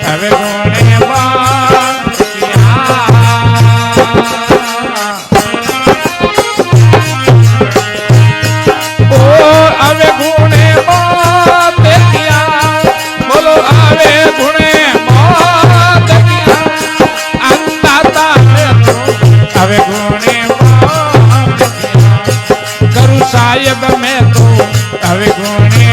હવે ગુણે બોલો આવે ગુણે હવે ગુણે કરું સાહેબ મેં તો હવે ગુણે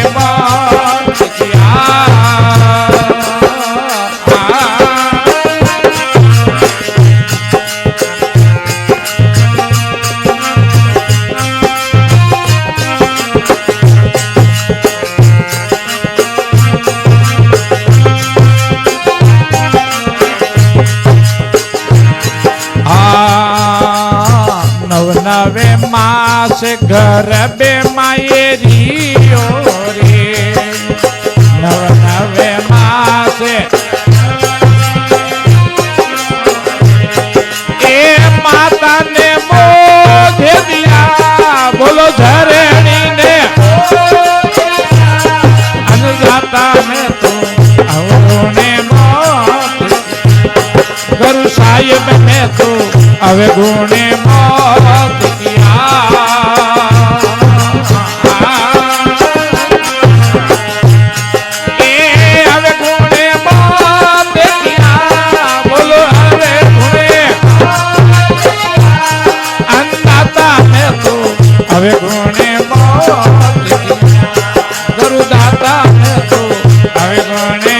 નવે માસ ઘર બે માયેરીઓ રે નવે માસ એ માતાને મોઢે દિયા બોલો ઝરણી ને અનજાતા મેં તો અવરોને મોત કરું સાહેબ મેં તો હવે ગુણે મોત હવે ગુણે ગુરુ દાતા તો હવે ગુણે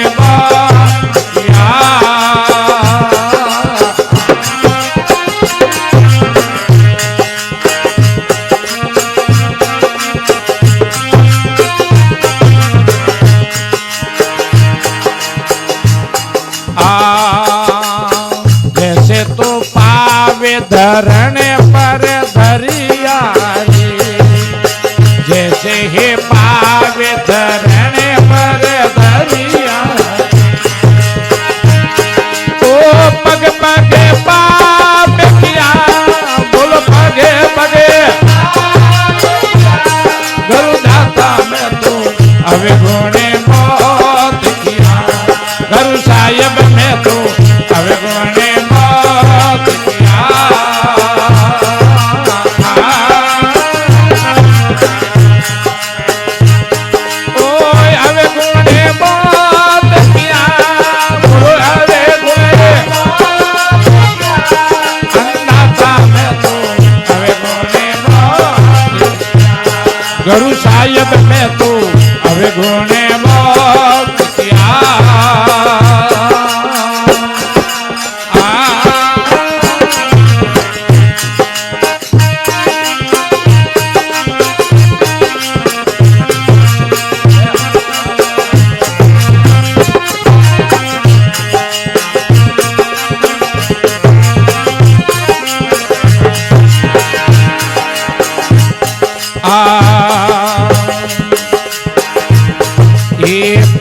जैसे तो पावे धरने पर धरिया जैसे हे पावे धरने पर धरिया ओ पग पगे पाप किया बोलो पगे पगे गुरु दाता में तो अवे गुणे मौत किया गुरु साहिब में तो अवे गुणे मौत किया गुरु साहिब में तो अवे गुणे मौत किया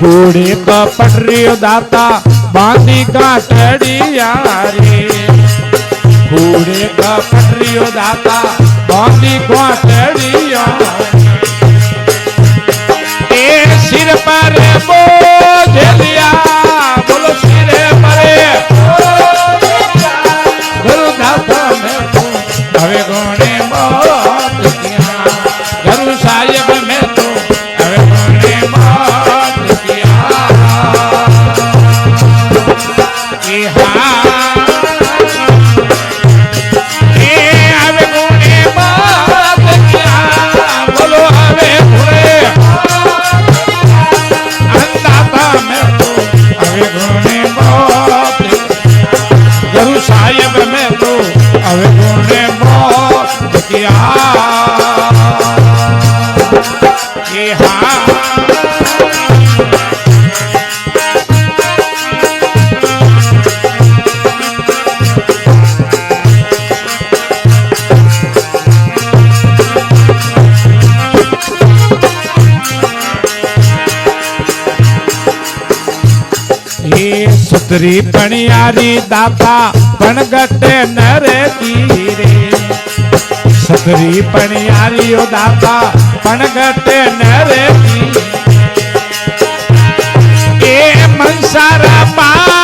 घोड़े का पटरियो दाता बांधी काटड़िया रे घोड़े का पटरियो दाता बांधी काटड़िया ए सिर पर बोझ लिया बोलो सिर पर गुरु दाता में तो हवे गुणे मौत किया गुरु साहिब में तो हवे गुणे मौत किया बोलो हवे गुणे अन्नदाता में तो हवे गुणे मौत गुरु साहिब में तो हवे गुणे मौत किया सुतरी पणियारी दाता पणगटे नरे तीरे सुतरी पणियारी ओ दाता पणगटे नरे तीरे ए मनसारा पा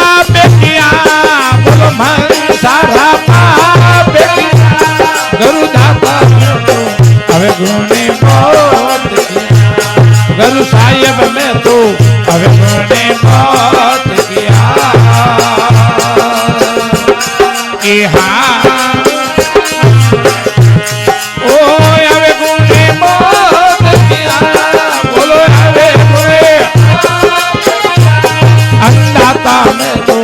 दाता में तू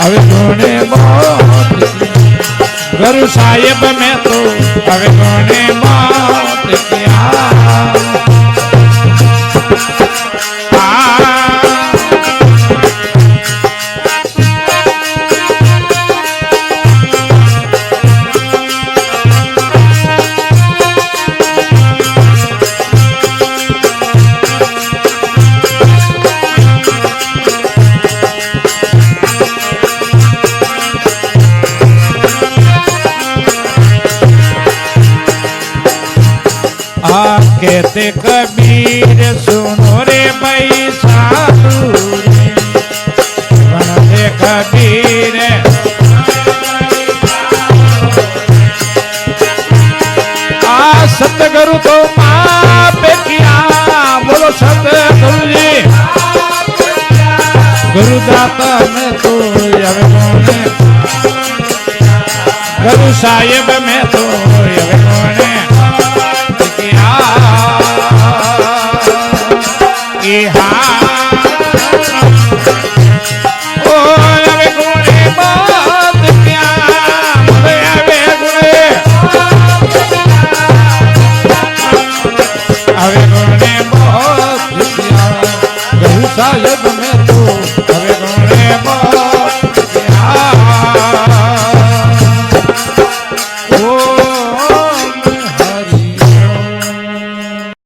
अवगुणे मौत किया गुरु साहिब में तू अवगुणे मौत किया कहते कबीर सुनो रे भाई साधु रे बनते कबीर आ सतगुरु तो माप किया बोलो सतगुरु जी गुरुदाता में तो अवगुणे गुरु साहिब में तो